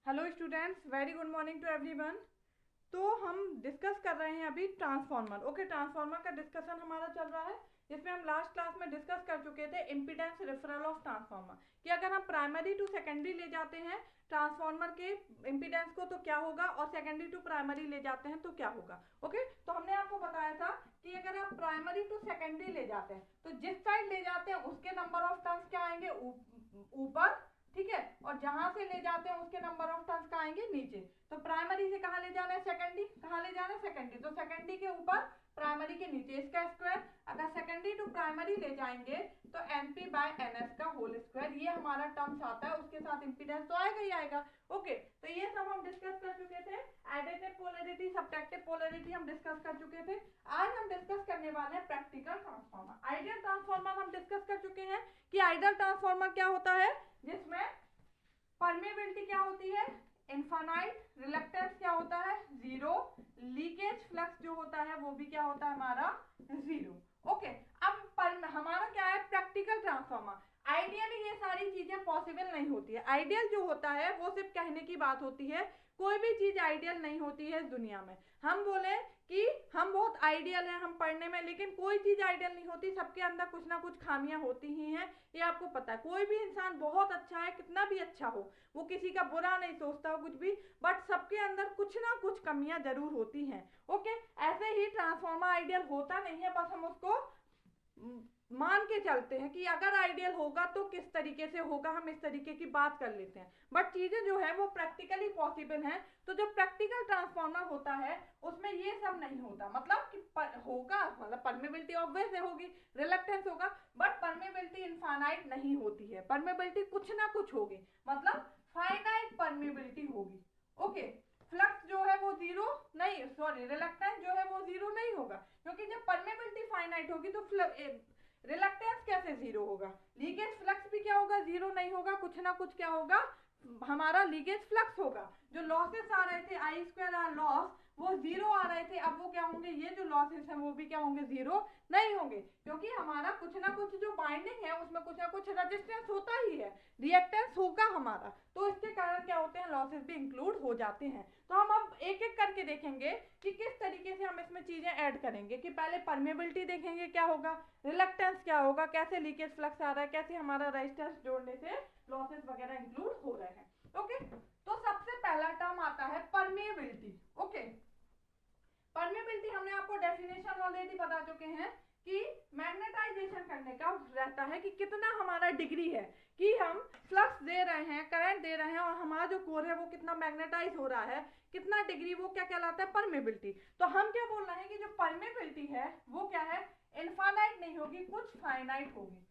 Hello students, very good morning to everyone. तो हम discuss कर रहे हैं अभी ट्रांसफार्मर। ओके, ट्रांसफार्मर का डिस्कशन हमारा चल रहा है, जिसमें हम लास्ट क्लास में डिस्कस कर चुके थे इम्पीडेंस रेफरल ऑफ ट्रांसफार्मर, कि अगर हम प्राइमरी टू सेकेंडरी ले जाते हैं ट्रांसफार्मर के इम्पीडेंस को तो क्या होगा, और सेकेंडरी टू प्राइमरी ले जाते हैं तो क्या होगा। ओके, तो हमने आपको बताया था कि अगर आप प्राइमरी टू सेकेंडरी ले जाते हैं तो जिस साइड ले जाते हैं उसके नंबर ऑफ टर्न्स क्या आएंगे, ऊपर, ठीक है, और जहां से ले जाते हैं उसके नंबर ऑफ टर्न्स कहाँ आएंगे, नीचे। तो प्राइमरी से कहाँ ले जाना है, सेकेंडरी, कहाँ ले जाना है, सेकेंडरी, तो सेकेंडरी के ऊपर प्राइमरी के नीचे, इसका स्क्वायर। अगर सेकेंडरी टू प्राइमरी ले जाएंगे तो NP बाय NS का होल स्क्वायर, ये हमारा टर्म्स आता है, उसके साथ इंपीडेंस तो आएगा ही आएगा। ओके, तो ये सब हम डिस्कस कर चुके थे। एडिटिव पोलैरिटी, सब्ट्रैक्टिव पोलैरिटी हम डिस्कस कर चुके थे। आज हम डिस्कस करने वाले हैं प्रैक्टिकल ट्रांसफार्मर। आइडियल ट्रांसफार्मर हम डिस्कस कर चुके हैं कि आइडियल ट्रांसफार्मर क्या होता है, जिसमें परमेबिलिटी क्या होती है, इनफाइनाइट, रिलक्टेंस क्या होता है, जीरो, लीकेज फ्लक्स जो होता है वो भी क्या होता है हमारा, जीरो। ओके, अब हमारा क्या है, प्रैक्टिकल ट्रांसफार्मर। आइडियली ये सारी चीजें पॉसिबल नहीं होती है। आइडियल जो होता है वो सिर्फ कहने की बात होती है, कोई भी चीज आइडियल नहीं होती है इस दुनिया में। हम बोले कि हम बहुत आइडियल हैं हम पढ़ने में, लेकिन कोई चीज आइडियल नहीं होती, सबके अंदर कुछ ना कुछ खामियां होती ही हैं, ये आपको पता है। कोई भी इंसान बहुत अच्छा है, कितना भी अच्छा हो, वो किसी का बुरा नहीं सोचता हो कुछ भी, बट सबके अंदर कुछ ना कुछ कमियां जरूर होती हैं। ओके, ऐसे ही ट्रांसफार्मर आइडियल होता नहीं है, बस हम उसको मान के चलते हैं कि अगर आइडियल होगा तो किस तरीके से होगा, हम इस तरीके की बात कर लेते हैं, बट चीजें जो है वो प्रैक्टिकली पॉसिबल हैं। तो जो प्रैक्टिकल ट्रांसफार्मर होता है उसमें ये सब नहीं होता, मतलब कि होगा, मतलब परमेबिलिटी ऑब्वियस होगी, रिलक्टेंस होगा, बट परमेबिलिटी इनफाइनाइट नहीं होती है। परमेबिलिटी कुछ ना कुछ होगी, मतलब फाइनाइट परमेबिलिटी होगी। ओके, फ्लक्स जो है वो जीरो नहीं, सॉरी, रिलक्टेंस जो है वो जीरो नहीं होगा, क्योंकि जब परमेबिलिटी फाइनाइट होगी तो रिलक्टेंस कैसे जीरो होगा, लीकेज फ्लक्स भी क्या होगा, जीरो नहीं होगा, कुछ ना कुछ क्या होगा, हमारा लीकेज फ्लक्स होगा। जो लॉसेस आ रहे थे, आई स्क्वायर आर लॉस, वो जीरो आ रहे थे, अब वो क्या होंगे, ये जो लॉसेस हैं वो भी क्या होंगे, जीरो नहीं होंगे, क्योंकि हमारा कुछ ना कुछ जो बाइंडिंग है उसमें कुछ ना कुछ रेजिस्टेंस होता ही है, रिएक्टेंस होगा हमारा, तो इसके कारण क्या होते हैं, लॉसेस भी इंक्लूड हो जाते हैं। तो हम अब एक एक करके देखेंगे कि किस तरीके से हम इसमें चीजें ऐड करेंगे, कि पहले परमेबिलिटी देखेंगे क्या होगा, रिलक्टेंस क्या होगा, कैसे लीकेज फ्लक्स आ रहा है, कैसे हमारा रेजिस्टेंस जोड़ने से लॉसेस वगैरह इंक्लूड हो रहे हैं। ओके, तो सबसे पहला टर्म आता है परमेबिलिटी। ओके, परमेबिलिटी हमने आपको डेफिनेशन ऑलरेडी बता चुके हैं कि मैग्नेटाइजेशन करने का रहता है कि कितना हमारा डिग्री है, कि हम फ्लक्स दे रहे हैं, करंट दे रहे हैं, और हमारा जो कोर है वो कितना मैग्नेटाइज हो रहा है, कितना डिग्री, वो क्या कहलाता है, परमेबिलिटी। तो हम क्या बोल रहे हैं कि जो परमेबिलिटी है वो क्या है, इनफाइनाइट नहीं होगी, कुछ फाइनाइट होगी,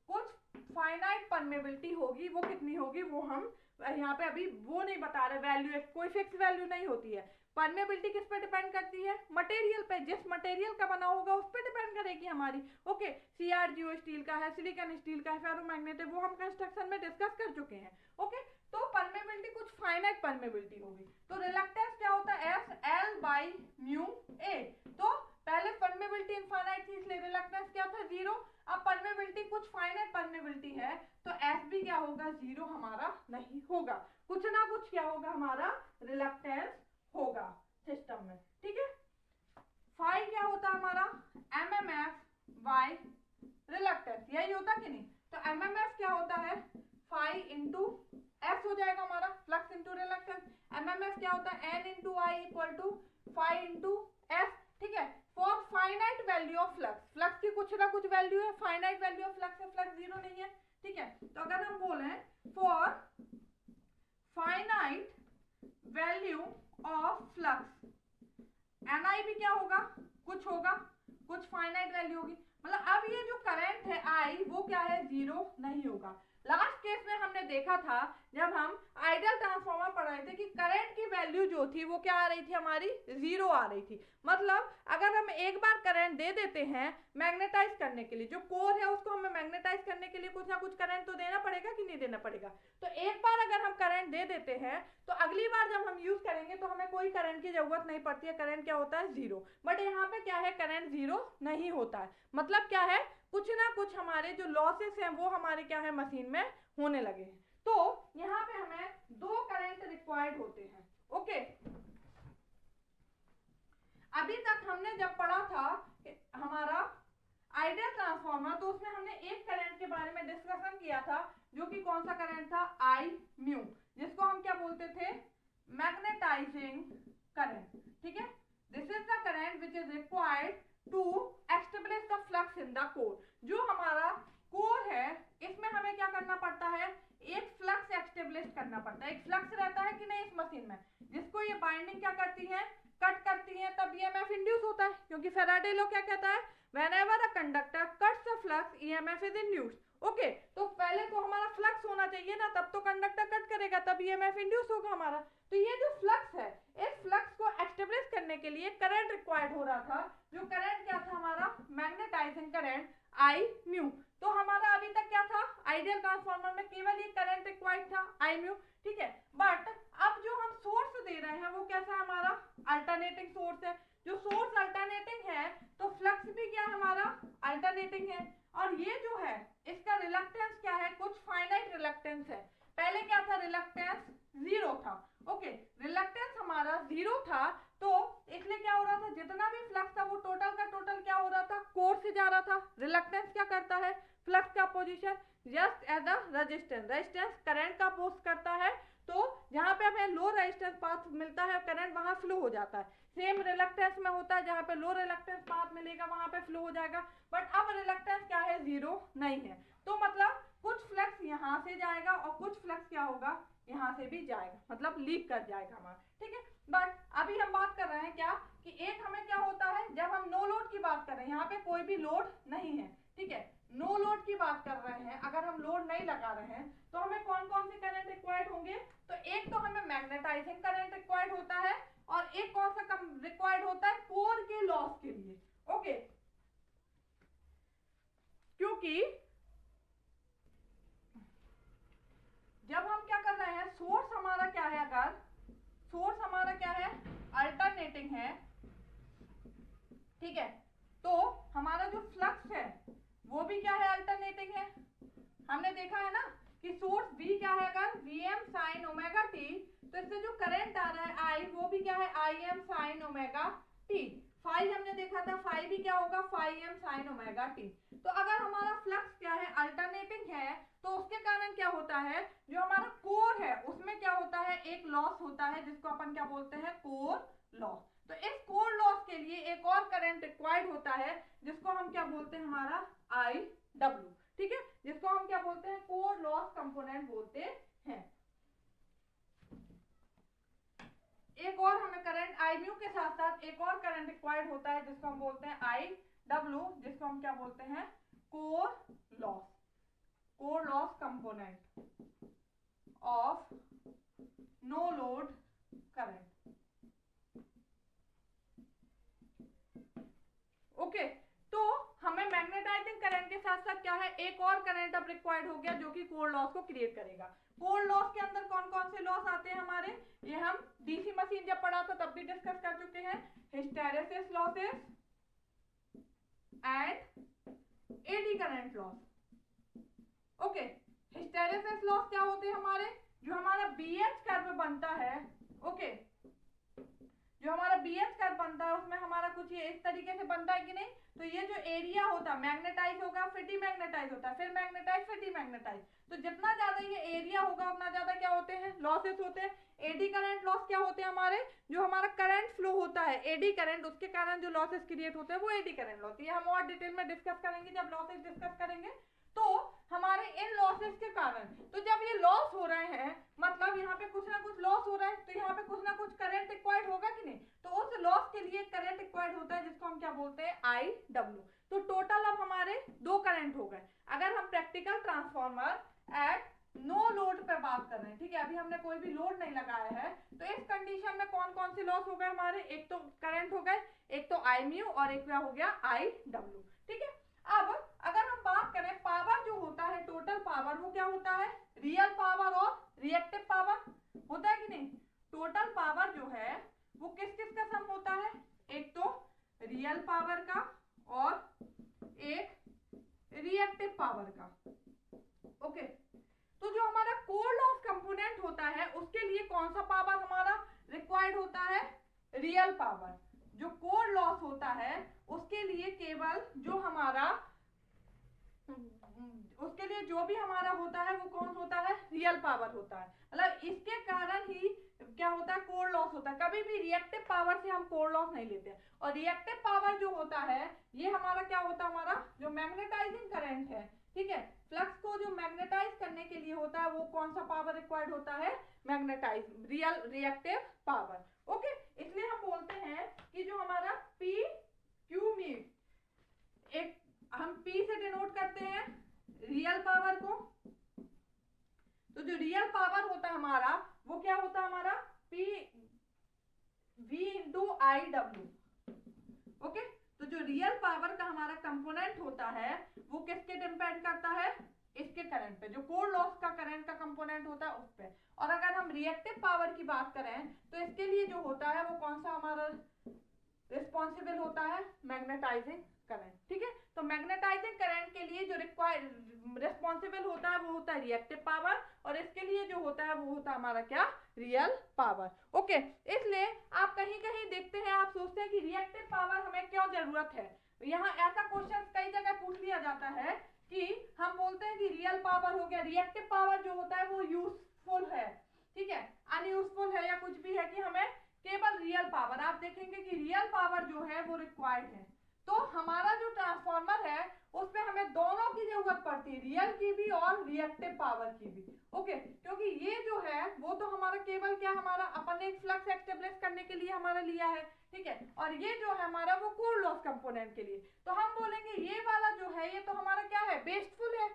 कुछ फाइनाइट परमेबिलिटी होगी। वो कितनी होगी वो हम यहाँ पे अभी वो नहीं बता रहे, वैल्यू कोई फिक्स वैल्यू नहीं होती है। परमेबिलिटी किस पे डिपेंड करती है, मटेरियल पे, जिस मटेरियल का बना होगा उस पे डिपेंड करेगी हमारी। ओके, CRGO स्टील का है, सिलिकॉन स्टील का है, फेरोमैग्नेट है, वो हम कंस्ट्रक्शन में डिस्कस कर चुके हैं। ओके, तो परमेबिलिटी कुछ फाइनाइट परमेबिलिटी होगी। तो रिलक्टेंस क्या होता है, SL बाई म्यू ए। तो पहले परमेबिलिटी इनफाइनाइट थी, इसलिए रिलक्टेंस क्या था, जीरो। अब परमेबिलिटी कुछ फाइनाइट परमेबिलिटी है, तो S भी क्या होगा, जीरो हमारा नहीं होगा, कुछ ना कुछ क्या होगा, हमारा रिलक्टेंस होगा सिस्टम में। ठीक है, फाई क्या होता है हमारा, MMF बाय रिलक्टेंस, यही होता कि नहीं। तो MMF क्या होता है, फाई इंटू S हो जाएगा हमारा, फ्लक्स इंटू रिलक्टेंस। MMF क्या होता है, N into I equal to phi into S। ठीक है, for finite value of flux, flux की कुछ ना कुछ वैल्यू है, फाइनाइट वैल्यू ऑफ फ्लक्स है, फ्लक्स जीरो नहीं है। ठीक है, तो अगर हम बोले for finite value of flux, NI भी क्या होगा, कुछ होगा, कुछ फाइनाइट वैल्यू होगी, मतलब अब ये जो करंट है I वो क्या है, जीरो नहीं होगा। लास्ट केस में हमने देखा था जब हम आइडियल ट्रांसफार्मर पढ़ रहे थे कि करंट की वैल्यू जो थी वो क्या आ रही थी, हमारी जीरो आ रही थी। मतलब अगर हम एक बार करंट दे देते हैं मैग्नेटाइज करने के लिए, जो कोर है उसको हमें मैग्नेटाइज करने के लिए कुछ ना कुछ करंट तो देना पड़ेगा कि नहीं देना पड़ेगा। तो एक बार अगर हम करंट दे देते हैं तो अगली बार जब हम यूज करेंगे तो हमें कोई करंट की जरूरत नहीं पड़ती है, करंट क्या होता है, जीरो। बट यहाँ पे क्या है, करंट जीरो नहीं होता है, मतलब क्या है, कुछ ना कुछ हमारे जो लॉसेस हैं वो हमारे क्या है, मशीन में होने लगे हैं। तो यहाँ पे हमें दो करंट रिक्वायर्ड हमने जब पढ़ा था हमारा आइडियल ट्रांसफार्मर, तो उसमें हमने एक करंट के बारे में डिस्कशन किया था, जो कि कौन सा करंट था, आई म्यू, जिसको हम क्या बोलते थे, मैग्नेटाइजिंग करंट। ठीक है, this is the current which is required to establish the flux in the core. जो हमारा कोर है इसमें हमें क्या करना पड़ता है, एक फ्लक्स एस्टेब्लिश करना पड़ता है। एक फ्लक्स रहता है कि नहीं इस मशीन में, जिसको ये बाइंडिंग क्या करती है, कट करती है, तब ईएमएफ इंड्यूस होता है। क्योंकि फैराडे लॉ क्या कहता है, whenever a conductor cuts the flux EMF is induced। Okay, तो पहले तो हमारा फ्लक्स होना चाहिए ना, तब तो कंडक्टर कट करेगा, तब ईएमएफ इंड्यूस होगा हमारा। तो ये जो फ्लक्स है, इस फ्लक्स को एस्टेब्लिश करने के लिए करंट रिक्वायर्ड हो रहा था, जो करंट क्या था हमारा, मैग्नेटाइजिंग करंट आई म्यू। तो हमारा अभी तक क्या था, आइडियल ट्रांसफार्मर में केवल ये करंट रिक्वायर्ड था, आई म्यू। ठीक है, बट अब जो हम सोर्स दे रहे हैं वो कैसा है हमारा, अल्टरनेटिंग सोर्स है। जो सोर्स अल्टरनेटिंग है तो फ्लक्स भी क्या है हमारा, अल्टरनेटिंग है। और ये जो है इसका रिलक्टेंस क्या है, कुछ फाइनाइट रिलक्टेंस है। पहले क्या था, रिलक्टेंस 0 था। ओके, रिलक्टेंस हमारा 0 था, तो इसलिए क्या हो रहा था, जितना भी फ्लक्स था वो टोटल का टोटल क्या हो रहा था, कोर से जा रहा था। रिलक्टेंस क्या करता है, फ्लक्स का position just as a resistance, resistance current का पोस्ट करता है। तो जहां पे हमें लो रेजिस्टेंस पाथ मिलता है करंट वहां फ्लो हो जाता है। सेम रिलक्टेंस में होता है, जहां पे लो रिलक्टेंस पाथ मिलेगा वहां पे फ्लो हो जाएगा। बट अब रिलक्टेंस क्या है, 0 नहीं है। तो मतलब कुछ फ्लक्स यहाँ से जाएगा और कुछ फ्लक्स क्या होगा, यहाँ से भी जाएगा, मतलब लीक कर जाएगा हमारा। ठीक है, बट अभी हम बात कर रहे हैं क्या, कि एक हमें क्या होता है, जब हम नो लोड की बात कर रहे हैं, यहाँ पे कोई भी लोड नहीं है। ठीक है, नो लोड की बात कर रहे हैं, अगर हम लोड नहीं लगा रहे हैं तो हमें कौन कौन से करंट रिक्वायर्ड होंगे, तो एक तो हमें मैग्नेटाइजिंग करंट रिक्वायर्ड होता है, और एक कौन सा कम रिक्वायर्ड होता है, कोर के लॉस के लिए। ओके, क्योंकि जब हम क्या कर रहे हैं, सोर्स हमारा क्या है, अगर सोर्स हमारा क्या है, अल्टरनेटिंग है, ठीक है, तो हमारा जो फ्लक्स है वो भी क्या है, अल्टरनेटिंग है। हमने देखा है ना कि सोर्स भी क्या है, अगर Vm sin ओमेगा t, तो इससे जो करंट आ रहा है I, वो भी क्या है, Im sin omega t। Phi हमने देखा था, फाई भी क्या होगा, phi m sin omega t। तो अगर हमारा फ्लक्स क्या है, अल्टरनेटिंग है, तो उसके कारण क्या होता है, जो हमारा कोर है उसमें क्या होता है, एक लॉस होता है, जिसको अपन क्या बोलते हैं, कोर लॉस। तो इस कोर लॉस के लिए एक और करंट रिक्वायर्ड होता है, जिसको हम क्या बोलते हैं, हमारा IW। ठीक है, जिसको हम क्या बोलते हैं, कोर लॉस कंपोनेंट बोलते हैं। एक और हमें करंट आई म्यू के साथ साथ एक और करंट रिक्वायर्ड होता है, जिसको हम बोलते हैं IW, जिसको हम क्या बोलते हैं, core loss component of no load current. Okay, तो हमें मैग्नेटाइजिंग करंट के साथ साथ क्या है, एक और करंट अब रिक्वायर्ड हो गया, जो कि कोर लॉस को क्रिएट करेगा। कोर लॉस के अंदर कौन कौन से लॉस आते हैं हमारे, ये हम डीसी मशीन जब पढ़ा था तब भी डिस्कस कर चुके हैं, hysteresis losses and eddy current loss. Okay, hysteresis loss क्या होते हैं हमारे, जो हमारा बीएच कर्व बनता है। ओके, जो हमारा बीएच कर्व बनता है उसमें हमारा कुछ ये इस तरीके से बनता है कि नहीं, तो ये जो एरिया होता है, मैग्नेटाइज होगा फिर डीमैग्नेटाइज होता है, फिर मैग्नेटाइज फिर डीमैग्नेटाइज, तो जितना ज्यादा ये एरिया होगा उतना ज्यादा क्या होते हैं, लॉसेस होते हैं। एडी करंट लॉस क्या होते हैं हमारे, जो हमारा करंट फ्लो होता है, एडी करंट, उसके कारण जो लॉसेस क्रिएट होते हैं वो एडी करंट लॉस। ये हम और डिटेल में डिस्कस करेंगे जब लॉसेस डिस्कस करेंगे। तो हमारे इन लॉसेस के कारण, तो जब ये लॉस हो रहे हैं, मतलब यहाँ पे कुछ ना कुछ लॉस हो रहा है, तो यहाँ पे कुछ ना कुछ करंट रिक्वायर्ड होगा कि नहीं, तो उस लॉस के लिए करंट रिक्वायर्ड होता है, जिसको हम क्या बोलते हैं, IW। तो टोटल अब हमारे 2 करंट हो गए। अगर हम practical transformer at no load पे बात कर रहे हैं, ठीक है, अभी हमने कोई भी लोड नहीं लगाया है, तो इस कंडीशन में कौन कौन से लॉस हो गए हमारे, एक तो करंट हो गए, एक तो I म्यू, और एक क्या हो गया, IW। ठीक है, अब अगर हम बात करें पावर जो होता है, टोटल पावर, वो क्या होता है, रियल पावर और रिएक्टिव पावर होता है कि नहीं। टोटल पावर जो है वो किस किस का सम होता है, एक तो रियल पावर का और एक रिएक्टिव पावर का। ओके, तो जो हमारा कोर लॉस कंपोनेंट होता है उसके लिए कौन सा पावर हमारा रिक्वायर्ड होता है, रियल पावर। जो कोर लॉस लॉस होता है उसके लिए केवल जो हमारा उसके लिए जो भी हमारा होता है वो कौन होता है, रियल पावर होता है। मतलब इसके कारण ही क्या होता है, कोर लॉस होता है। कभी भी रिएक्टिव पावर से हम कोर लॉस नहीं लेते। और रिएक्टिव पावर जो होता है ये हमारा क्या होता है, हमारा जो मैग्नेटाइजिंग करंट है, ठीक है, फ्लक्स को जो मैग्नेटाइज करने के लिए होता है वो कौन सा पावर रिक्वायर्ड होता है, magnetise real reactive power. Okay, इसलिए हम बोलते हैं कि जो हमारा पी क्यू मी, एक हम P से डिनोट करते हैं रियल पावर को। तो जो रियल पावर होता है हमारा वो क्या होता है, हमारा P V इंटू आई डब्ल्यू। ओके, तो जो रियल पावर का हमारा कंपोनेंट होता है वो किसके डिपेंड करता है, इसके करंट पे, जो कोर लॉस का करंट का कंपोनेंट होता है उस पे। और अगर हम रिएक्टिव पावर की बात करें तो इसके लिए जो होता है वो कौन सा हमारा रिस्पॉन्सिबल होता है, मैग्नेटाइजिंग करंट। ठीक है, तो मैग्नेटाइजिंग करंट के लिए जो रिस्पॉन्सिबल होता है वो होता है रिएक्टिव पावर, और इसके लिए जो होता है वो होता है हमारा क्या, रियल पावर। ओके, इसलिए आप कहीं कहीं देखते हैं, आप सोचते हैं कि रिएक्टिव पावर हमें क्यों जरूरत है। यहाँ ऐसा क्वेश्चन कई जगह पूछ लिया जाता है कि हम बोलते हैं कि रियल पावर हो गया, रिएक्टिव पावर जो होता है वो यूजफुल है, ठीक है, अनयूजफुल है या कुछ भी है, कि हमें केवल रियल पावर, आप देखेंगे कि रियल पावर जो है वो रिक्वायर्ड है। तो हमारा जो ट्रांसफार्मर है उसमें हमें दोनों की जरूरत पड़ती है, रियल की भी और रिएक्टिव पावर की भी। ओके, क्योंकि ये जो है वो तो हमारा केवल क्या, हमारा अपन एक फ्लक्स एस्टेब्लिश करने के लिए हमारा लिया है, ठीक है, और ये जो है हमारा वो कोर लॉस कंपोनेंट के लिए। तो हम बोलेंगे ये वाला जो है ये तो हमारा क्या है, बेस्टफुल है।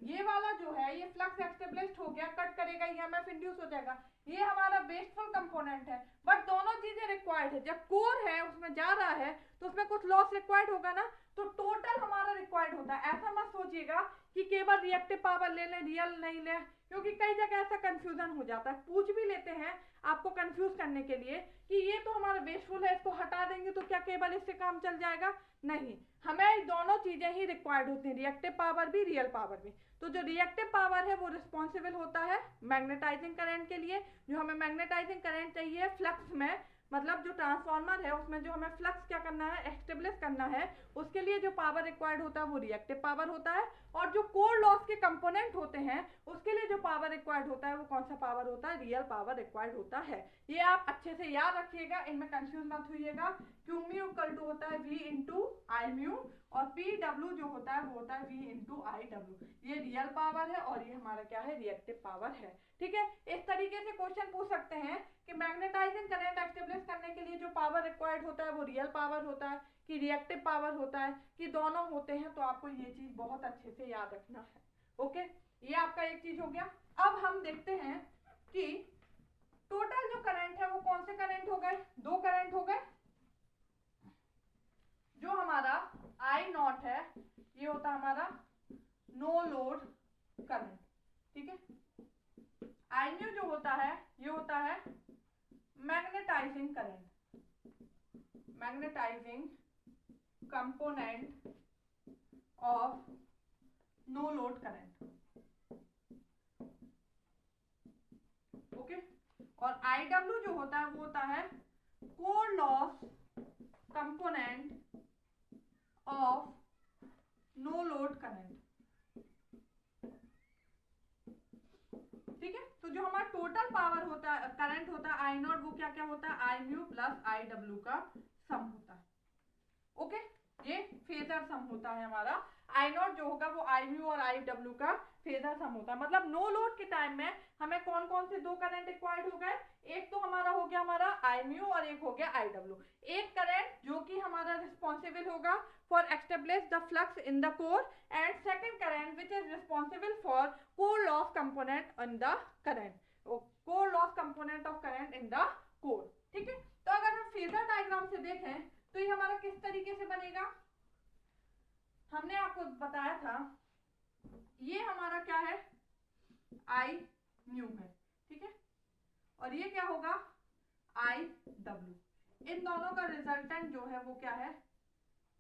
ये वाला जो है ये फ्लक्स एस्टेब्लिश्ड हो गया, कट करेगा, ईएमएफ इंड्यूस हो जाएगा, ये हमारा बेस्टफुल कंपोनेंट है। बट दोनों चीजें रिक्वायर्ड है। जब कोर है उसमें जा रहा है तो उसमें कुछ लॉस रिक्वायर्ड होगा ना, तो टोटल हमारा रिक्वायर्ड होता है। ऐसा मत सोचिएगा कि केवल रिएक्टिव पावर ले लें, रियल नहीं ले, क्योंकि कई जगह ऐसा कंफ्यूजन हो जाता है। पूछ भी लेते हैं आपको कंफ्यूज करने के लिए कि ये तो हमारा बेस्टफुल है, इसको हटा देंगे तो क्या केवल इससे काम चल जाएगा, नहीं, हमें दोनों चीजें ही रिक्वायर्ड होती हैं, रिएक्टिव पावर भी, रियल पावर भी। तो जो रिएक्टिव पावर है वो रिस्पॉन्सिबल होता है मैग्नेटाइजिंग करंट के लिए। जो हमें मैग्नेटाइजिंग करंट चाहिए फ्लक्स में, मतलब जो ट्रांसफार्मर है उसमें जो हमें फ्लक्स क्या करना है, एस्टेब्लिश करना है, उसके लिए जो पावर रिक्वायर्ड होता है वो रिएक्टिव पावर होता है। और जो कोर लॉस के कंपोनेंट होते हैं उसके लिए जो पावर रिक्वायर्ड होता है वो कौन सा पावर होता है, रियल पावर रिक्वायर्ड होता है। ये आप अच्छे से याद रखिएगा, इनमें कंफ्यूज मत होइएगा। क्यू म्यू इक्वल टू होता है वी इंटू आई म्यू, और पी डब्ल्यू जो होता है वो होता है वी इंटू आई डब्ल्यू। ये रियल पावर है और ये हमारा क्या है, रिएक्टिव पावर है। ठीक है, इस तरीके से क्वेश्चन पूछ सकते हैं कि मैग्नेटाइजिंग करंट एस्टेब्लिश करने के लिए जो पावर रिक्वायर्ड होता है वो रियल पावर होता है कि रिएक्टिव पावर होता है, कि दोनों होते हैं। तो आपको ये चीज बहुत अच्छे से याद रखना है। ओके, ये आपका एक चीज हो गया। अब हम देखते हैं कि टोटल जो करंट है वो कौन से करंट हो गए, दो करंट हो गए। जो हमारा आई नॉट है ये होता है हमारा नो लोड करंट, ठीक है। आई न्यू जो होता है ये होता है magnetising current, magnetising component of no load current. Okay, और आई डब्ल्यू जो होता है वो होता है core loss component of no load current. ठीक है, तो जो हमारा टोटल पावर होता है, करंट होता है आई नॉट, वो क्या क्या होता है, आई म्यू प्लस आई डब्ल्यू का सम होता है। ओके, ये फेजर सम होता है हमारा। आई नॉट जो होगा वो आई म्यू और आई डब्ल्यू का फेजर सम होता है। मतलब नो लोड के टाइम में हमें कौन कौन से दो करंट रिक्वायर्ड हो गए, एक तो हमारा हो गया हमारा आई म्यू और एक हो गया आई डब्ल्यू। एक करंट जो कि हमारा रिस्पॉन्सिबल होगा for establish the flux in the core, and second current which is responsible for core loss component in the current, core loss component of current in the core. ठीक है, तो अगर हम फेजर डायग्राम से देखें तो ये हमारा किस तरीके से बनेगा, हमने आपको बताया था ये हमारा क्या है, आई म्यू है, ठीक है, और ये क्या होगा, आई डब्ल्यू। इन दोनों का रिजल्टेंट जो है वो क्या है,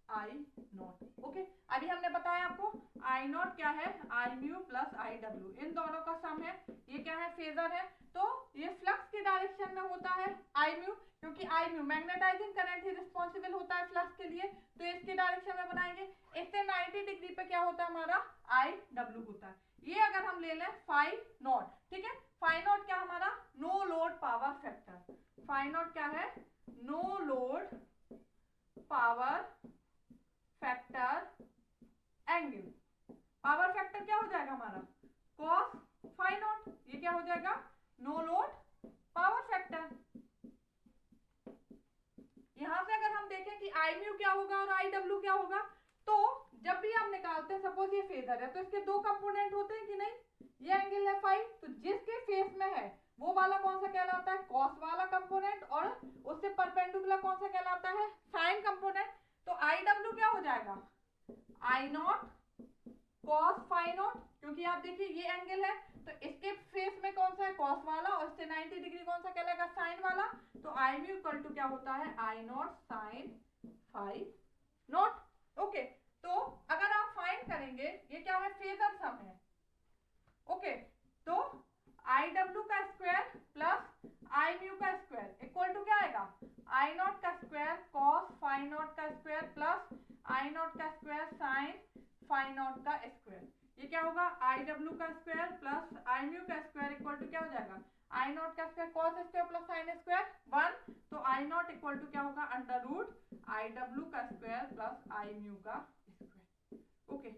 आई नॉट। ओके, अभी हमने बताया आपको आई नॉट क्या है, आई म्यू प्लस आई डब्ल्यू, इन दोनों का सम है। ये क्या है, फेजर है, तो ये फ्लक्स की डायरेक्शन में होता है आई म्यू, क्योंकि आई म्यू मैग्नेटाइजिंग करंट ही रिस्पॉन्सिबल होता है फ्लक्स के लिए, तो इसके डायरेक्शन में बनाएंगे। इससे 90 डिग्री पे क्या होता है हमारा आई डब्ल्यू होता है। ये अगर हम ले लें फाई नॉट, ठीक है, फाई नॉट क्या हमारा no load power factor, phi naught क्या है no load power factor angle. Power factor क्या हो जाएगा हमारा cos फाई नॉट, ये क्या हो जाएगा नो लोड पावर फैक्टर। यहां से अगर हम देखें कि आई म्यू क्या होगा और आई डब्ल्यू क्या होगा, तो जब भी आप निकालते हैं, सपोज ये फेजर है तो इसके दो कंपोनेंट होते हैं कि नहीं, ये एंगल है फाई, तो जिसके फेस में है वो वाला कौन सा कहलाता है कॉस वाला कंपोनेंट, और उससे परपेंडिकुलर कौन सा कहलाता है साइन कंपोनेंट। तो आई डब्ल्यू क्या हो जाएगा आई नॉट कॉस फाई नॉट, क्योंकि आप देखिए ये एंगल है तो इसके फेस में कौन सा है कॉस वाला, और इससे 90 डिग्री कौन सा कहलाएगा साइन वाला, तो आई म्यू इक्वल टू क्या होता है I not signify not. Okay, तो अगर आप फाइंड करेंगे ये क्या है फेजर सम है। ओके, तो आई डब्ल्यू का स्क्वायर प्लस आई म्यू का स्क्वायर इक्वल टू क्या आएगा आई नॉट का स्क्वायर कॉस फाई नॉट का स्क्वायर प्लस आई नॉट का स्क्वायर साइन फाई नॉट का स्क्वायर। ये क्या होगा आई डब्ल्यू का स्क्वायर प्लस आई म्यू का स्क्वायर इक्वल टू क्या हो जाएगा आई नॉट का square cos square plus sine square 1, तो आई नॉट इक्वल टू क्या होगा अंडर रूट आई डब्ल्यू का स्क्वायर प्लस आई म्यू का स्क्वायर। ओके,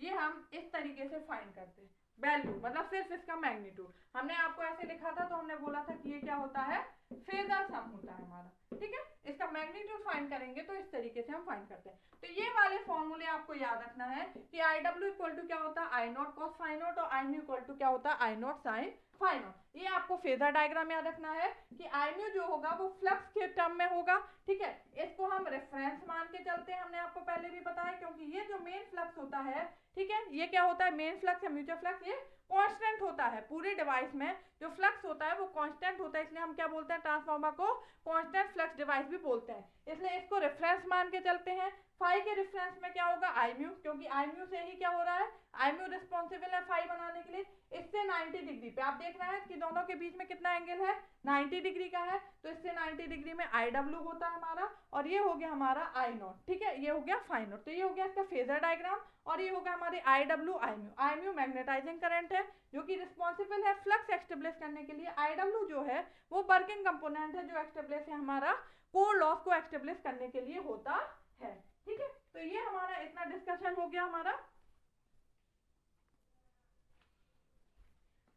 ये हम इस तरीके से फाइंड करते हैं वैल्यू, मतलब सिर्फ इसका मैग्नीट्यूड। हमने आपको ऐसे लिखा था तो हमने बोला था कि ये क्या होता है फेजर सम होता है हमारा, ठीक है। इसका मैग्नीट्यूड फाइंड करेंगे तो इस तरीके से हम फाइंड करते हैं। तो ये वाले फॉर्मूले आपको याद रखना है कि आई डब्ल्यू इक्वल टू क्या होता है I not cos phi not, और आई म्यू इक्वल टू क्या होता है I not signify not. ये आपको फेजर डायग्राम याद रखना है कि आई म्यू जो होगा वो फ्लक्स के टर्म में होगा, ठीक है। इसको हम रेफरेंस मान के चलते हैं, हमने आपको पहले भी बताया, क्योंकि ये जो मेन फ्लक्स होता है, ठीक है, ये क्या होता है मेन फ्लक्स या म्यूचुअल फ्लक्स, ये कांस्टेंट होता है पूरे डिवाइस में। जो फ्लक्स होता है वो कांस्टेंट होता है, इसलिए हम क्या बोलते हैं ट्रांसफार्मर को कांस्टेंट फ्लक्स डिवाइस भी बोलते हैं, इसलिए इसको रेफरेंस मान के चलते हैं। फाई के रेफरेंस में क्या होगा आई म्यू, क्योंकि आई म्यू से ही क्या हो रहा है आई म्यू रिस्पॉन्सिबल है फाई बनाने के लिए। इससे 90 डिग्री पे आप देख रहे हैं कि दोनों के बीच में कितना एंगल है 90 डिग्री का है, तो इससे 90 डिग्री में आई डब्ल्यू होता है हमारा, और ये हो गया हमारा आई नॉट, ठीक है, ये हो गया फाई नॉट। तो ये हो गया इसका फेजर डायग्राम, और ये होगा हमारे I W I mu. I mu magnetising current है जो कि रिस्पॉन्सिबल है फ्लक्स एक्सटेब्लिश करने के लिए, आई डब्ल्यू जो है वो वर्किंग कंपोनेंट है जो एक्सटेब्लिश है हमारा कोर लॉस को एक्सटेब्लिश करने के लिए होता है, ठीक है। तो ये हमारा इतना डिस्कशन हो गया हमारा।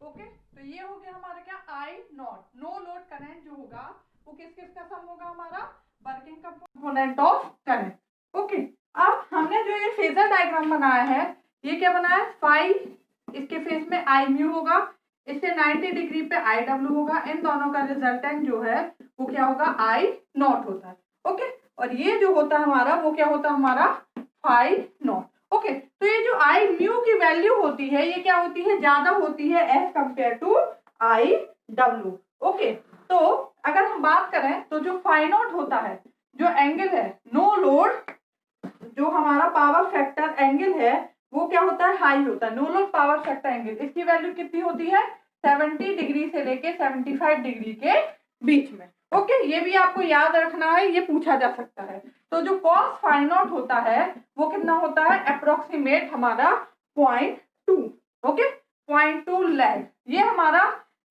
ओके, तो ये हो गया हमारा क्या आई नॉट नो लोड करंट जो होगा वो किस किस का सम होगा हमारा working component of current. Okay, अब हमने जो ये फेजर डायग्राम बनाया है ये क्या बनाया फाई, इसके फेस में आई म्यू होगा, इससे 90 डिग्री पे आई डब्ल्यू होगा, इन दोनों का रिजल्टेंट जो है वो क्या होगा आई नॉट होता है। ओके, और ये जो होता है हमारा वो क्या होता है हमारा फाई नॉट। ओके, तो ये जो आई म्यू की वैल्यू होती है ये क्या होती है ज्यादा होती है as compare to I W. Okay, तो अगर हम बात करें तो जो फाई नॉट होता है जो एंगल है नो लोड, जो हमारा पावर फैक्टर एंगल है वो क्या होता है हाई होता है, no load power factor angle, इसकी वैल्यू कितनी होती है 70 डिग्री से लेके 75 डिग्री के बीच में। ओके, ये भी आपको याद रखना है, ये पूछा जा सकता है। तो जो कॉस फाई नॉट होता है वो कितना होता है अप्रोक्सीमेट हमारा 0.2। Okay, 0.2 lag. ये हमारा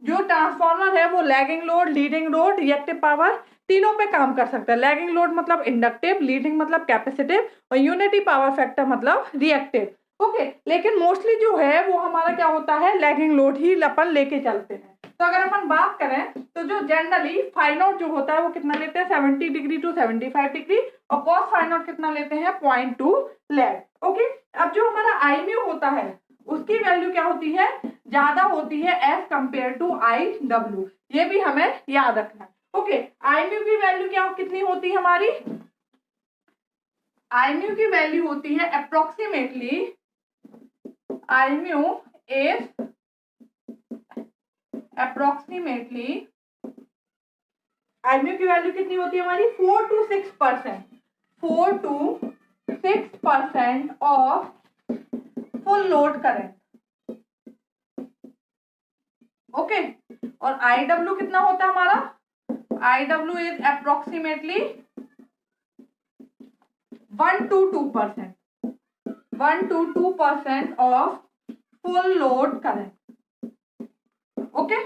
जो ट्रांसफार्मर है वो lagging load, leading load, reactive power तीनों पे काम कर सकता है। लैगिंग लोड मतलब इंडक्टिव, लीडिंग मतलब कैपेसिटिव, और यूनिटी पावर फैक्टर मतलब रिएक्टिव। ओके, लेकिन मोस्टली जो है वो हमारा क्या होता है लैगिंग लोड ही अपन लेके चलते हैं। तो अगर अपन बात करें तो जो जनरली फाई नॉट जो होता है वो कितना लेते हैं 70 डिग्री टू 75 डिग्री, और कॉस फाई नॉट कितना लेते हैं 0.2 लैग। ओके, अब जो हमारा आई म्यू होता है उसकी वैल्यू क्या होती है ज्यादा होती है as compare to I W, ये भी हमें याद रखना है। ओके, आई म्यू की वैल्यू क्या कितनी होती है हमारी, आई म्यू की वैल्यू होती है approximately I mu is approximately, I mu की वैल्यू कितनी होती है हमारी 4 to 6%, 4 to 6% of full load current. Okay, और आई डब्ल्यू कितना होता है हमारा IW is approximately 1 to 2%, 1 to 2% of full load current. Okay,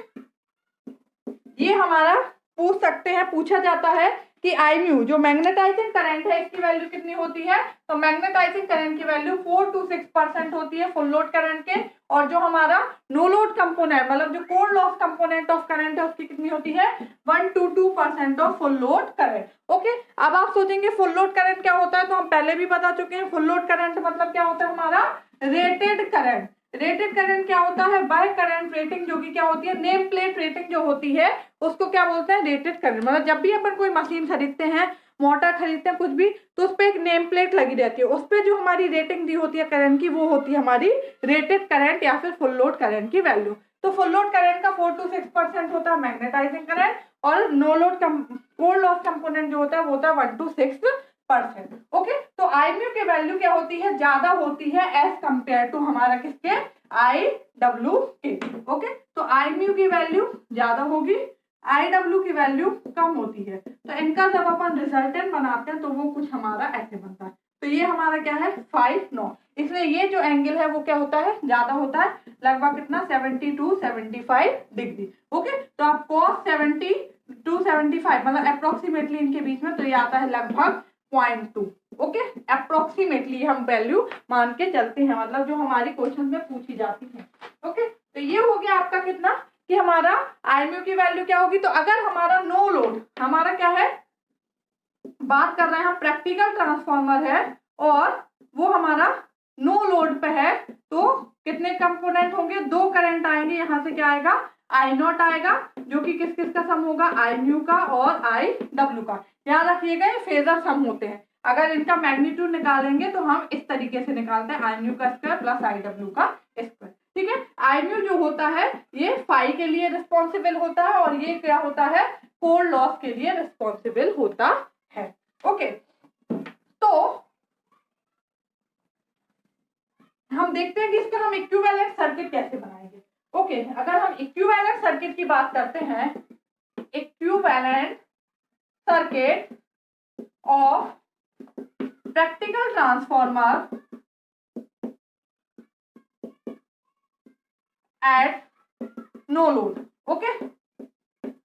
ये हमारा पूछ सकते हैं, पूछा जाता है कि आई म्यू जो मैग्नेटाइजिंग करंट है इसकी वैल्यू कितनी होती है, तो मैग्नेटाइजिंग करंट की वैल्यू 4 to 6% होती है फुल लोड करंट के, और जो हमारा नो लोड कंपोनेंट मतलब जो core loss component of current है उसकी कितनी होती है, 1 to 2% of full load current. Okay, अब आप सोचेंगे फुल लोड करंट क्या होता है, तो हम पहले भी बता चुके हैं. फुल लोड करंट मतलब क्या होता है हमारा रेटेड करंट. रेटेड करंट क्या होता है, बाय करंट रेटिंग जो कि क्या होती है, नेम प्लेट रेटिंग जो होती है उसको क्या बोलते हैं, रेटेड करंट. मतलब जब भी अपन कोई मशीन खरीदते हैं, मोटर खरीदते हैं, कुछ भी, तो उस पर एक नेम प्लेट लगी रहती है, उस पर जो हमारी रेटिंग दी होती है करंट की वो होती है हमारी रेटेड करंट या फिर फुल लोड करंट की वैल्यू. तो फुल लोड करंट का 4 to 6% होता है मैग्नेटाइजिंग करंट, और no load core loss component जो होता है वो होता है 1 to 6%. ओके, तो आई म्यू की वैल्यू क्या होती है, ज्यादा होती है एज कंपेयर टू हमारा किसके, आई डब्ल्यू के. ओके, तो आई म्यू की वैल्यू ज्यादा होगी, आई डब्ल्यू की वैल्यू कम होती है. तो इनका जब अपन रिजल्टेंट बनाते हैं तो वो कुछ हमारा ऐसे बनता है. तो ये हमारा क्या है 5 नॉट, इसलिए ये जो एंगल है वो क्या होता है, ज्यादा होता है, लगभग कितना 70 to 75 डिग्री. ओके, तो आप cos 70 to 75 मतलब अप्रोक्सीमेटली इनके बीच में, तो ये आता है लगभग 0.2. ओके, अप्रोक्सीमेटली हम वैल्यू मान के चलते हैं, मतलब जो हमारी क्वेश्चन में पूछी जाती है. ओके, तो ये हो गया आपका कितना कि हमारा आई म्यू की वैल्यू क्या होगी. तो अगर हमारा नो लोड, हमारा क्या है, बात कर रहे हैं हम प्रैक्टिकल ट्रांसफार्मर है और वो हमारा नो लोड पे है, तो कितने कंपोनेंट होंगे, 2 करंट आएंगे, यहाँ से क्या आएगा, आई नॉट आएगा, जो कि किस किस का सम होगा, आई म्यू का और आई डब्ल्यू का. याद रखिएगा ये फेजर सम होते हैं, अगर इनका मैग्नीट्यूड निकालेंगे तो हम इस तरीके से निकालते हैं, आई म्यू का स्क्वायर प्लस आई डब्ल्यू का स्क्वायर. ठीक है, आई म्यू जो होता है ये फाई के लिए रिस्पॉन्सिबल होता है और ये क्या होता है, कोर लॉस के लिए रिस्पॉन्सिबल होता है. ओके, तो हम देखते हैं कि इसका हम इक्विवेलेंट सर्किट कैसे बनाएंगे. ओके, अगर हम इक्विवेलेंट सर्किट की बात करते हैं, equivalent circuit of practical transformer at no load. Okay,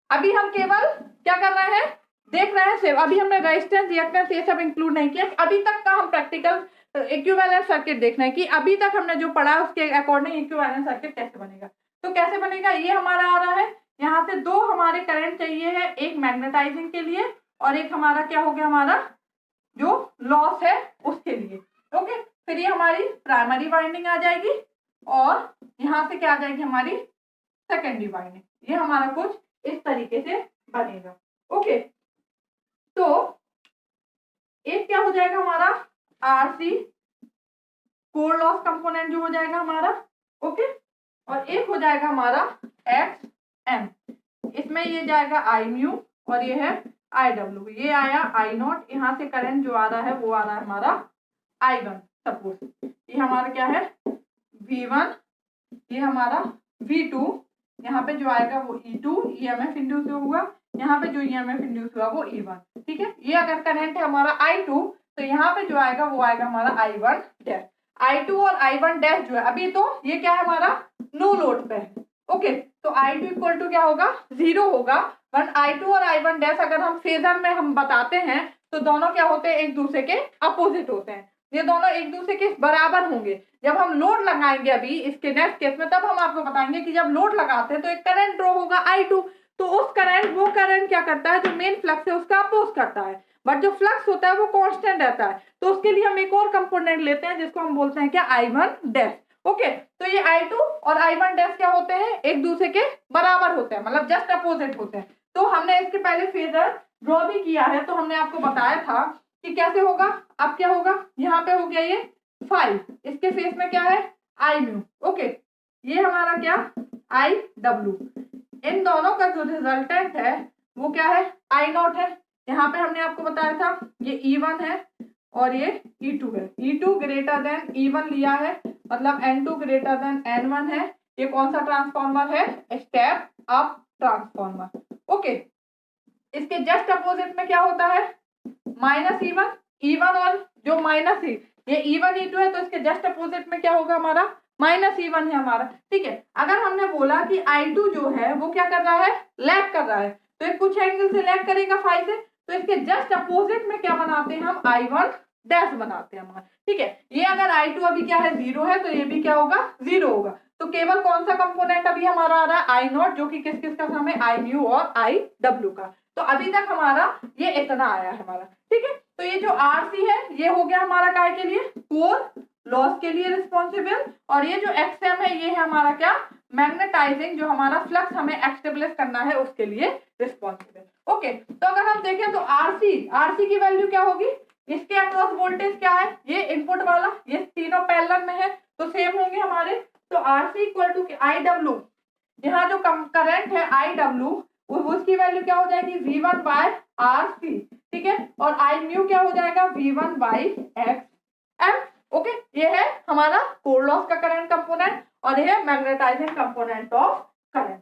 अभी हम केवल क्या कर रहे हैं, देख रहे हैं सिर्फ, अभी हमने रेजिस्टेंस रिएक्टेंस ये सब इंक्लूड नहीं किया. अभी तक का हम प्रैक्टिकल इक्विवेलेंट सर्किट देखना है कि अभी तक हमने जो पढ़ा उसके अकॉर्डिंग इक्विवेलेंट सर्किट कैसे बनेगा. तो कैसे बनेगा, ये हमारा आ रहा है, यहाँ से 2 हमारे करंट चाहिए है, एक मैग्नेटाइजिंग के लिए और एक हमारा क्या हो गया, हमारा जो लॉस है उसके लिए. ओके, फिर ये हमारी प्राइमरी वाइंडिंग आ जाएगी और यहाँ से क्या आ जाएगी हमारी सेकेंडरी वाइंडिंग. ये हमारा कुछ इस तरीके से बनेगा. ओके, तो एक क्या हो जाएगा हमारा आरसी कोर लॉस कंपोनेंट जो हो जाएगा हमारा. ओके, और एक हो जाएगा हमारा एक्स एम, इसमें ये जाएगा आई म्यू और ये है आई डब्ल्यू. ये आया आई नॉट, यहाँ से करंट जो आ रहा है वो आ रहा है हमारा आई वन. सपोज ये हमारा क्या है V1, ये हमारा V2, यहाँ पे जो आएगा वो E2 EMF इंड्यूस हुआ, यहाँ पे जो EMF इंड्यूस हुआ वो E1. ठीक है, ये अगर करंट है हमारा I2 तो यहाँ पे जो आएगा वो आएगा हमारा I1 डैश. I2 और I1 डैश जो है अभी तो ये क्या है हमारा नो लोड पे है. ओके, तो I2 इक्वल टू क्या होगा 0 होगा. बट I2 और I1 डैश अगर हम फेजर में हम बताते हैं तो दोनों क्या होते हैं, एक दूसरे के अपोजिट होते हैं. ये दोनों एक दूसरे के बराबर होंगे. जब हम लोड लगाएंगे अभी इसके नेक्स्ट केस में, तब हम आपको बताएंगे कि जब लोड लगाते हैं तो एक करंट ड्रॉ होगा I2, तो उस करंट वो करंट क्या करता है, जो मेन फ्लक्स है उसका अपोज करता है, बट जो फ्लक्स होता है वो कांस्टेंट रहता है. तो उसके लिए हम एक और कंपोनेंट लेते हैं जिसको हम बोलते हैं क्या I1 डैश. ओके, तो ये I2 और I1 डैश क्या होते हैं, एक दूसरे के बराबर होते हैं, मतलब जस्ट अपोजिट होते हैं. तो हमने इसके पहले फेजर ड्रॉ भी किया है, तो हमने आपको बताया था कि कैसे होगा. अब क्या होगा, यहाँ पे हो गया ये 5, इसके फेस में क्या है आई म्यू. ओके, ये हमारा क्या आई डब्ल्यू. इन दोनों का जो रिजल्टेंट है वो क्या है आई नॉट है. यहाँ पे हमने आपको बताया था ये E1 है और ये E2 है. E2 ग्रेटर देन E1 लिया है, मतलब N2 ग्रेटर देन N1 है. ये कौन सा ट्रांसफॉर्मर है, स्टेप अप ट्रांसफॉर्मर. ओके, इसके जस्ट अपोजिट में क्या होता है, माइनस E1, E1 और जो माइनस ये E1 E2 है, तो इसके जस्ट अपोजिट में क्या होगा हमारा, माइनस E1 है हमारा। ठीक है, अगर हमने बोला कि I2 जो है वो क्या कर रहा है, लैग कर रहा है, तो ये कुछ एंगल से लैग करेगा फाई से, तो इसके जस्ट अपोजिट में क्या बनाते हैं हम, I1 डैश बनाते हैं हमारा। ठीक है, ये अगर I2 अभी क्या है, 0 है, तो ये भी क्या होगा, 0 होगा। तो केवल कौन सा कंपोनेंट अभी हमारा आ रहा है, I0, जो कि किस किस का सम है, IU और IW का। तो अभी तक हमारा ये इतना आया है हमारा। ठीक है, तो ये जो RC है ये हो गया हमारा काय के लिए, कोर लॉस के लिए रिस्पॉन्सिबल, और ये जो XM है ये है हमारा क्या, मैग्नेटाइजिंग, जो हमारा फ्लक्स हमें एक्सटेब्लिश करना है उसके लिए रिस्पॉन्सिबल। ओके, तो अगर हम देखें तो RC की वैल्यू क्या होगी, इसके अक्रॉस वोल्टेज क्या है, ये इनपुट वाला, ये तीनों पैरेलल में है तो सेम होंगे हमारे। तो RC इक्वल टू IW, यहाँ जो करंट है IW, उसकी वैल्यू क्या हो जाएगी, V1 बाय RC। ठीक है, और I म्यू क्या हो जाएगा, V1 बाई XM। ओके, ये है हमारा कोर लॉस का करंट कंपोनेंट और ये है मैग्नेटाइजिंग कंपोनेंट ऑफ करंट।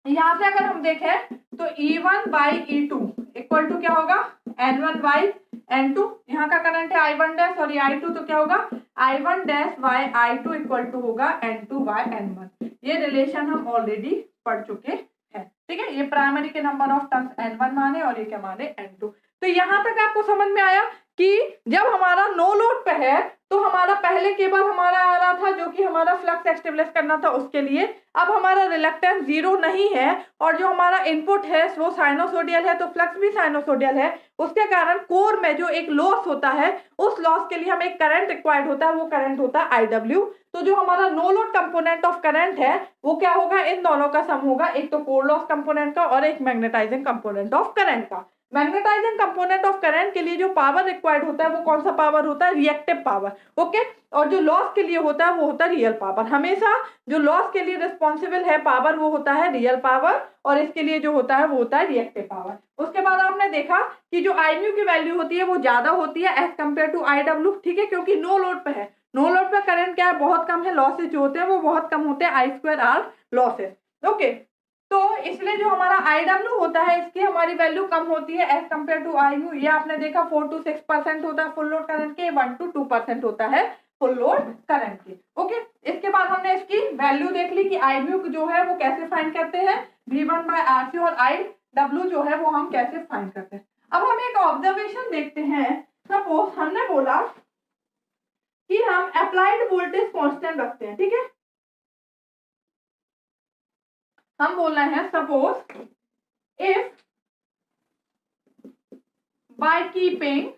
यहाँ से अगर हम देखें तो E1 by E2 equal to क्या होगा, N1 बाई N2, यहाँ का करंट है I1 डैश और ये I2, तो क्या होगा, I1 dash by I2 equal to होगा N2 बाई N1। ये रिलेशन हम ऑलरेडी पढ़ चुके हैं। ठीक है, ये प्राइमरी के नंबर ऑफ टर्न्स N1 माने और ये क्या माने, N2। तो यहाँ तक आपको समझ में आया कि जब हमारा नो लोड पे है तो हमारा पहले केबल हमारा आ रहा था जो कि हमारा फ्लक्स एक्सटेब्लिश करना था उसके लिए, अब हमारा रिलक्टेंस 0 नहीं है और जो हमारा इनपुट है वो साइनोसोडियल है, तो फ्लक्स भी साइनोसोडियल है। उसके कारण कोर में जो एक लॉस होता है उस लॉस के लिए हमें एक करंट रिक्वायर्ड होता है, वो करंट होता है IW। तो जो हमारा no load component of current है वो क्या होगा, इन दोनों का सम होगा, एक तो कोर लॉस कंपोनेंट का और एक मैग्नेटाइजिंग कंपोनेंट ऑफ करंट का। मैग्नेटाइजिंग कंपोनेंट ऑफ करंट के लिए जो पावर रिक्वायर्ड होता है वो कौन सा पावर होता है, रिएक्टिव पावर। ओके, और जो लॉस के लिए होता है वो होता है रियल पावर। हमेशा जो लॉस के लिए रिस्पॉन्सिबल है पावर वो होता है रियल पावर और इसके लिए जो होता है वो होता है रिएक्टिव पावर। उसके बाद आपने देखा कि जो I म्यू की वैल्यू होती है वो ज्यादा होती है एज कम्पेयर टू IW। ठीक है, क्योंकि नो लोड पे है, नो लोड पे करंट क्या है, बहुत कम है, लॉसेज जो होते हैं वो बहुत कम होते हैं, I2R लॉसेज। ओके, तो इसलिए जो हमारा IW होता है इसकी हमारी वैल्यू कम होती है as compare to I mu. ये आपने देखा 4 to 6% होता है फुल लोड करंट के, 1 to 2% होता है फुल लोड करंट की। ओके, इसके बाद हमने इसकी वैल्यू देख ली कि I म्यू जो है वो कैसे फाइंड करते हैं, V1 बाय RC, और IW जो है वो हम कैसे फाइंड करते हैं। अब हम एक ऑब्जर्वेशन देखते हैं। सपोज हमने बोला कि हम अप्लाइड वोल्टेज कांस्टेंट रखते हैं। ठीक है, हम बोल रहे हैं suppose if by keeping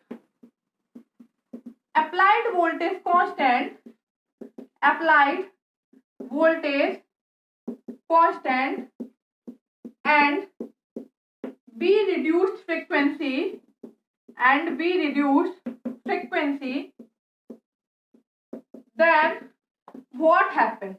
applied voltage constant and be reduced frequency then what happen।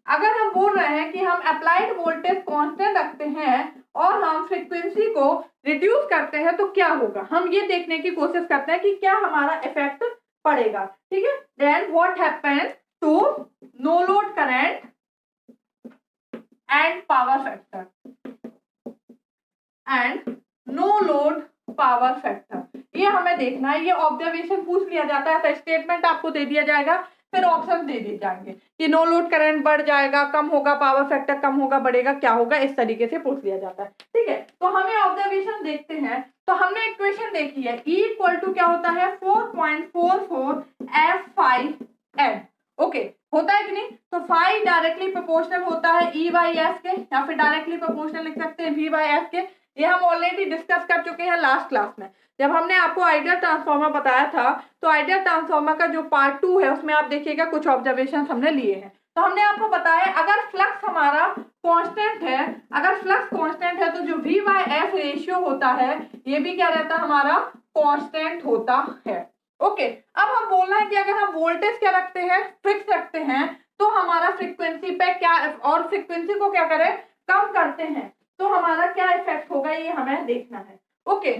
अगर हम बोल रहे हैं कि हम अप्लाइड वोल्टेज कांस्टेंट रखते हैं और हम फ्रीक्वेंसी को रिड्यूस करते हैं तो क्या होगा, हम ये देखने की कोशिश करते हैं कि क्या हमारा इफेक्ट पड़ेगा। ठीक है, then what happens to no load current and power factor, ये हमें देखना है। ये ऑब्जर्वेशन पूछ लिया जाता है, तो स्टेटमेंट आपको दे दिया जाएगा, फिर ऑप्शन दे दिए जाएंगे कि नो लोड करंट बढ़ जाएगा, कम होगा, पावर फैक्टर कम होगा, बढ़ेगा, क्या होगा, इस तरीके से पूछ लिया जाता है। ठीक है, तो हमें ऑब्जर्वेशन देखते हैं। तो हमने इक्वेशन देखी है, E इक्वल टू क्या होता है, 4.44 F5N। ओके, होता है कि नहीं, तो फाई डायरेक्टली प्रोपोर्शनल होता है E बाई एफ के, या फिर डायरेक्टली प्रोपोर्शनल लिख सकते हैं V बाई एफ के। ये हम ऑलरेडी डिस्कस कर चुके हैं लास्ट क्लास में, जब हमने आपको आइडियल ट्रांसफार्मर बताया था। तो आइडियल ट्रांसफार्मर का जो पार्ट 2 है उसमें आप देखिएगा कुछ ऑब्जर्वेशन हमने लिए हैं। तो हमने आपको बताया अगर फ्लक्स हमारा कांस्टेंट है, तो जो V बाय एफ रेशियो होता है ये भी क्या रहता है, हमारा कांस्टेंट होता है। ओके, अब हम बोल रहे हैं कि अगर हम वोल्टेज क्या रखते हैं, फिक्स रखते हैं, तो हमारा फ्रीक्वेंसी पे क्या, और फ्रीक्वेंसी को क्या करें, कम करते हैं, तो हमारा क्या इफेक्ट होगा ये हमें देखना है। ओके,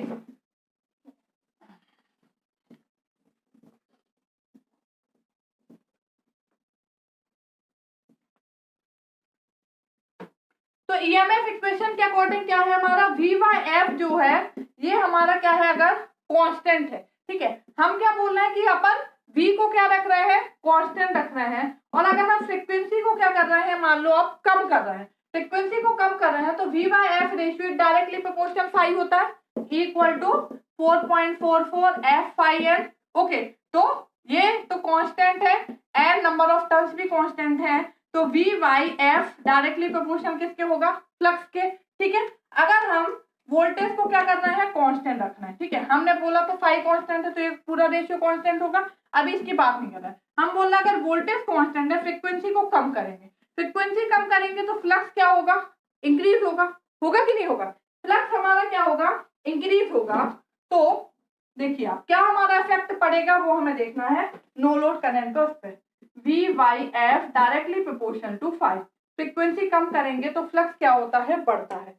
तो तो ईएमएफ इक्वेशन के अकॉर्डिंग क्या है हमारा वी बाय एफ जो है ये हमारा क्या है, अगर कांस्टेंट है, ठीक है, हम क्या बोल रहे हैं कि अपन v को क्या रख रहे हैं, कांस्टेंट रख रहे हैं, और अगर हम फ्रीक्वेंसी को क्या कर रहे हैं, मान लो आप कम कर रहे हैं, फ्रीक्वेंसी को कम कर रहे हैं, तो v by F ratio directly proportional phi होता है equal to 4.44 F phi N. Okay, तो ये तो कांस्टेंट है, एन नंबर ऑफ टर्न्स भी कांस्टेंट है, तो v by F directly proportional किसके होगा, फ्लक्स के, ठीक है। अगर हम वोल्टेज को क्या करना है, कांस्टेंट रखना है, ठीक है, हमने बोला तो फाई कांस्टेंट है तो ये पूरा रेशियो कांस्टेंट होगा, अभी इसकी बात नहीं कर रहा है, हम बोल रहे हैं अगर वोल्टेज कांस्टेंट है फ्रीक्वेंसी को कम करेंगे, फ्रीक्वेंसी कम करेंगे तो फ्लक्स क्या होगा, इंक्रीज होगा, होगा कि नहीं होगा, फ्लक्स हमारा क्या होगा, इंक्रीज होगा। तो देखिए आप क्या हमारा इफेक्ट पड़ेगा वो हमें देखना है, नो लोड करंट तो उस पर V by F directly proportional to 5, frequency कम करेंगे तो फ्लक्स क्या होता है, बढ़ता है।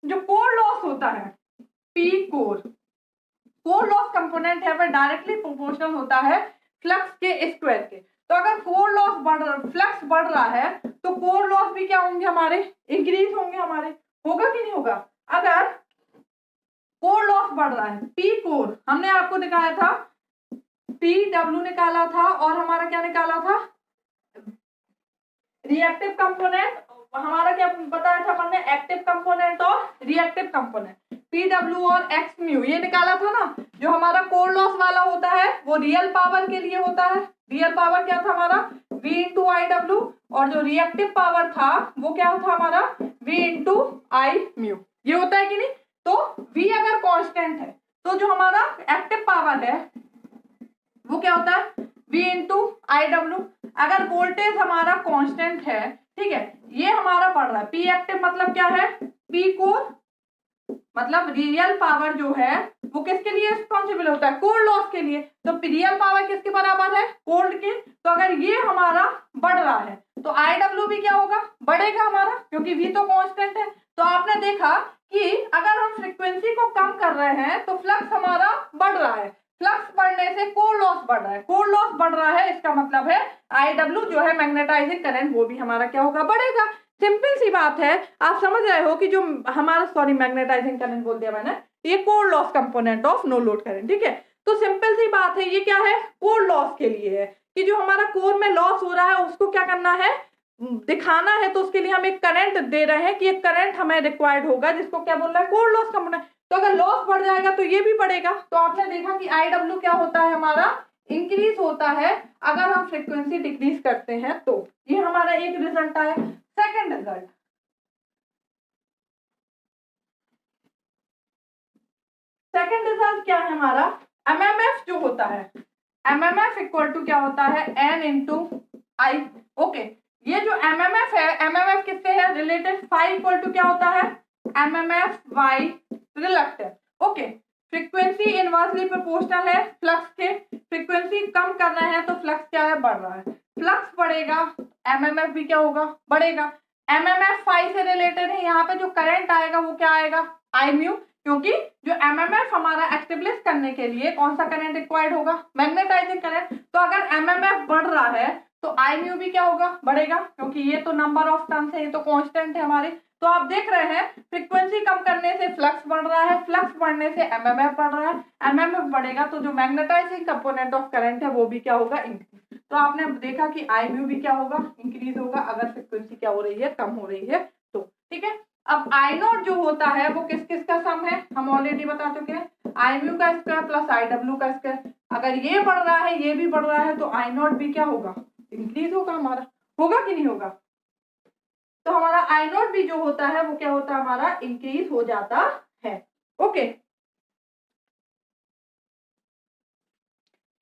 जो कोर लॉस होता है पी कोर लॉस कंपोनेंट है वह डायरेक्टली प्रोपोर्शनल होता है फ्लक्स के स्क्वायर के। तो अगर कोर लॉस फ्लक्स बढ़ रहा है तो कोर लॉस भी क्या होंगे हमारे, इंक्रीज होंगे हमारे, होगा कि नहीं होगा। अगर कोर लॉस बढ़ रहा है, पी कोर हमने आपको दिखाया था, पी डब्ल्यू निकाला था और हमारा क्या निकाला था, रिएक्टिव कंपोनेंट, हमारा क्या बताया था हमने, एक्टिव कंपोनेंट और रिएक्टिव कंपोनेंट, पी डब्ल्यू और एक्स म्यू ये निकाला था ना। जो हमारा कोर लॉस वाला होता है वो रियल पावर के लिए होता है, रियल पावर क्या था हमारा, v इंटू आई डब्ल्यू, और जो रिएक्टिव पावर था वो क्या था हमारा, v इंटू आई म्यू, ये होता है कि नहीं। तो v अगर कांस्टेंट है तो जो हमारा एक्टिव पावर है वो क्या होता है, v इंटू आई डब्ल्यू। अगर वोल्टेज हमारा कांस्टेंट है, ठीक है, ये हमारा बढ़ रहा है, पी एक्टिव मतलब क्या है, पी कोर मतलब रियल पावर जो है वो किसके लिए रिस्पॉन्सिबल होता है, कोर लॉस के लिए। तो रियल पावर किसके बराबर है, कोर के। तो अगर ये हमारा बढ़ रहा है तो आई डब्ल्यू भी क्या होगा, बढ़ेगा हमारा, क्योंकि वी तो कांस्टेंट है। तो आपने देखा कि अगर हम फ्रीक्वेंसी को कम कर रहे हैं तो फ्लक्स हमारा बढ़ रहा है, फ्लक्स बढ़ने से कोर लॉस बढ़ रहा है, कोर लॉस बढ़ रहा है, इसका मतलब है आई डब्ल्यू जो है मैग्नेटाइजिंग करंट वो भी हमारा क्या होगा, बढ़ेगा। सिंपल सी बात है, आप समझ रहे हो कि जो हमारा, सॉरी मैग्नेटाइजिंग करंट बोल दिया मैंने, ये core loss component of no load current, ठीक है। तो सिंपल सी बात है, ये क्या है, कोर लॉस के लिए है कि जो हमारा कोर में लॉस हो रहा है उसको क्या करना है, दिखाना है। तो उसके लिए हम एक करंट दे रहे हैं कि एक करंट हमें रिक्वायर्ड होगा जिसको क्या बोल रहा है, कोर लॉस कंपोनेंट। तो अगर लॉस बढ़ जाएगा तो ये भी बढ़ेगा। तो आपने देखा कि आई डब्ल्यू क्या होता है हमारा, इंक्रीज होता है अगर हम फ्रीक्वेंसी डिक्रीज करते हैं। तो ये हमारा एक रिजल्ट आया। सेकंड रिजल्ट, सेकंड रिजल्ट क्या है हमारा, एमएमएफ जो होता है, एमएमएफ इक्वल टू क्या होता है, एन इंटू आई। ओके, ये जो एमएमएफ है, एमएमएफ किससे है रिलेटेड, फाई इक्वल टू क्या होता है, MMF by reluctance. Okay, frequency inversely proportional है फ्लक्स के, फ्रीक्वेंसी कम कर रहे हैं तो फ्लक्स क्या है, बढ़ रहा है, फ्लक्स बढ़ेगा एमएमएफ भी क्या होगा, बढ़ेगा। एमएमएफ फाई से रिलेटेड है, यहाँ पे जो करंट आएगा वो क्या आएगा, आई म्यू, क्योंकि जो एमएमएफ हमारा एक्टिवलिस्ट करने के लिए कौन सा करंट रिक्वायर्ड होगा, मैग्नेटाइजिंग करंट। तो अगर एमएमएफ बढ़ रहा है तो आई म्यू भी क्या होगा, बढ़ेगा, क्योंकि ये तो नंबर ऑफ टर्न्स है, ये तो कांस्टेंट है हमारे। तो आप देख रहे हैं फ्रीक्वेंसी कम करने से फ्लक्स बढ़ रहा है, फ्लक्स बढ़ने से एमएमएफ बढ़ रहा है, एमएमएफ बढ़ेगा तो जो मैग्नेटाइजिंग कंपोनेंट ऑफ करंट है वो भी क्या होगा, इंक्रीज। तो आपने देखा कि आई म्यू भी क्या होगा, इंक्रीज होगा अगर फ्रीक्वेंसी क्या हो रही है, कम हो रही है तो, ठीक है। अब आई नॉट जो होता है वो किस किस का सम है, हम ऑलरेडी बता चुके हैं, आई म्यू का स्क्वायर प्लस आई डब्ल्यू का स्क्वायर। अगर ये बढ़ रहा है ये भी बढ़ रहा है तो आई नॉट भी क्या होगा, इंक्रीज होगा हमारा, होगा कि नहीं होगा। तो हमारा आई नॉट भी जो होता है वो क्या होता है हमारा, इंक्रीज हो जाता है। ओके,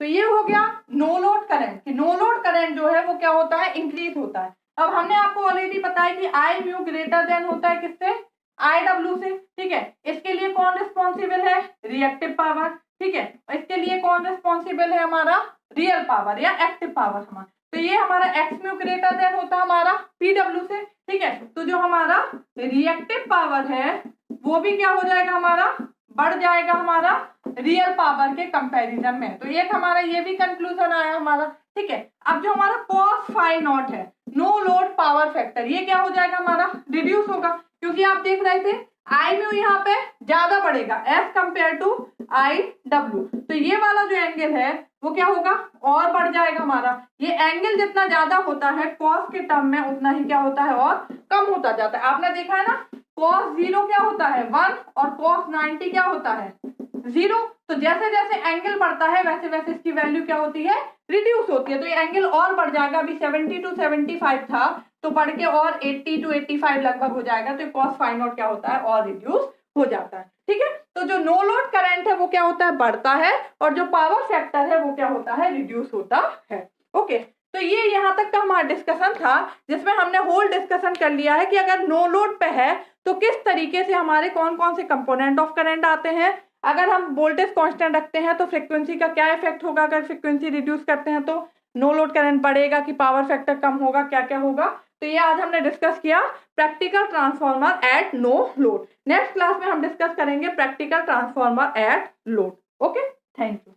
तो ये हो गया नो लोड करंट, कि नो लोड करंट जो है वो क्या होता है, इंक्रीज होता है। अब हमने आपको ऑलरेडी बताया कि आई म्यू ग्रेटर देन होता है किससे, आई डब्ल्यू से, ठीक है। इसके लिए कौन रिस्पॉन्सिबल है, रिएक्टिव पावर, ठीक है। इसके लिए कौन रिस्पॉन्सिबल है हमारा, रियल पावर या एक्टिव पावर हमारा। तो ये हमारा एक्स म्यू ग्रेटर देन होता है हमारा पी डब्ल्यू से, ठीक है। तो जो हमारा रिएक्टिव पावर है वो भी क्या हो जाएगा हमारा, बढ़ जाएगा हमारा रियल पावर के कंपैरिजन में। तो एक हमारा ये भी कंक्लूजन आया हमारा ठीक है। अब जो हमारा cos फाई नॉट है, नो लोड पावर फैक्टर, ये क्या हो जाएगा हमारा, रिड्यूस होगा, क्योंकि आप देख रहे थे आई म्यू यहाँ पे ज्यादा बढ़ेगा as compare to I W, तो ये वाला जो एंगल है वो क्या होगा, और बढ़ जाएगा हमारा। ये एंगल जितना ज्यादा होता है कॉस के टर्म में उतना ही क्या होता है, और कम होता जाता है। आपने देखा है ना, cos 0 क्या होता है 1 और cos 90 क्या होता है 0, तो जैसे जैसे एंगल बढ़ता है वैसे वैसे इसकी वैल्यू क्या होती है, रिड्यूस होती है। तो ये एंगल और बढ़ जाएगा, अभी 70 to 75 था तो बढ़ के और 80 to 85 लगभग हो जाएगा, तो cos फाई नॉट क्या होता है, और रिड्यूस हो जाता है। ठीक है, तो जो नो लोड करंट है वो क्या होता है, बढ़ता है, और जो पावर फैक्टर है वो क्या होता है, रिड्यूस होता है। ओके, तो ये यहाँ तक का हमारा डिस्कशन था, जिसमें हमने होल डिस्कशन कर लिया है कि अगर नो लोड पे है तो किस तरीके से हमारे कौन कौन से कंपोनेंट ऑफ करंट आते हैं। अगर हम वोल्टेज कांस्टेंट रखते हैं तो फ्रीक्वेंसी का क्या इफेक्ट होगा, अगर फ्रीक्वेंसी रिड्यूस करते हैं तो नो लोड करंट बढ़ेगा कि पावर फैक्टर कम होगा, क्या क्या होगा। तो ये आज हमने डिस्कस किया practical transformer at no load. Next class में हम डिस्कस करेंगे practical transformer at load. Okay, thank you.